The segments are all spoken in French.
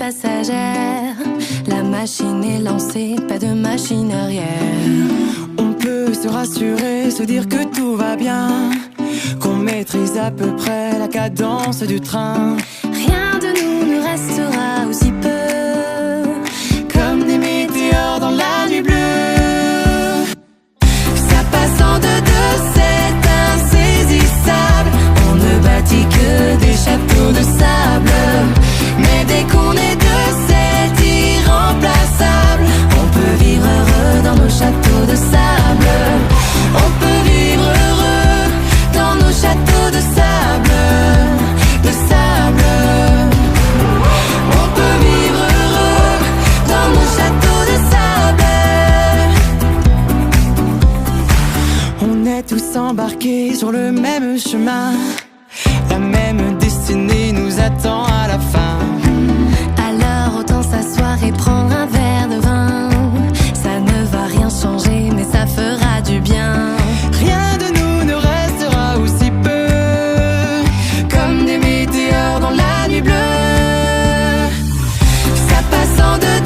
passagère. La machine est lancée, pas de machine arrière. On peut se rassurer, se dire que tout va bien, qu'on maîtrise à peu près la cadence du train. Rien de nous ne restera aussi peu, comme des météores dans la nuit bleue. Ça passe en deux, c'est insaisissable. On ne bâtit que des châteaux de sable, mais dès qu'on est deux, c'est irremplaçable. On peut vivre heureux dans nos châteaux de sable. On peut vivre heureux dans nos châteaux de sable, de sable. On peut vivre heureux dans nos châteaux de sable. On est tous embarqués sur le même chemin, la même destinée nous attend à la fin. Alors autant s'asseoir et prendre un verre de vin. Ça ne va rien changer, mais ça fera du bien. Rien de nous ne restera aussi peu, comme des météores dans la nuit bleue. Ça passe en deux,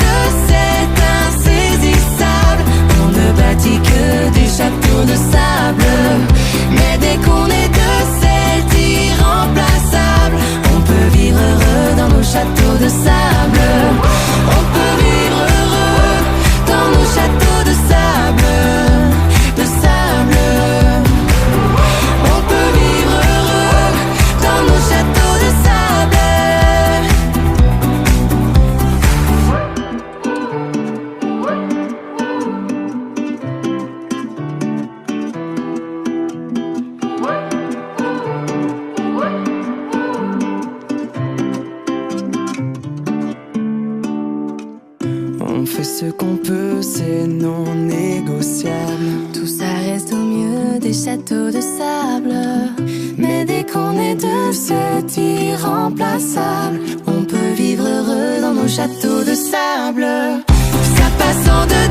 c'est insaisissable. On ne bâtit que des châteaux de sable, mais dès qu'on est deux, c'est irremplaçable. On peut vivre heureux dans nos châteaux de sable. On peut vivre heureux dans nos châteaux de sable, de sable. On peut vivre heureux dans nos châteaux de sable. On fait ce qu'on peut, c'est non négociable. Tout ça reste au mieux des châteaux de sable, mais dès qu'on est deux, c'est irremplaçable. On peut vivre heureux dans nos châteaux de sable. Ça passe en deux,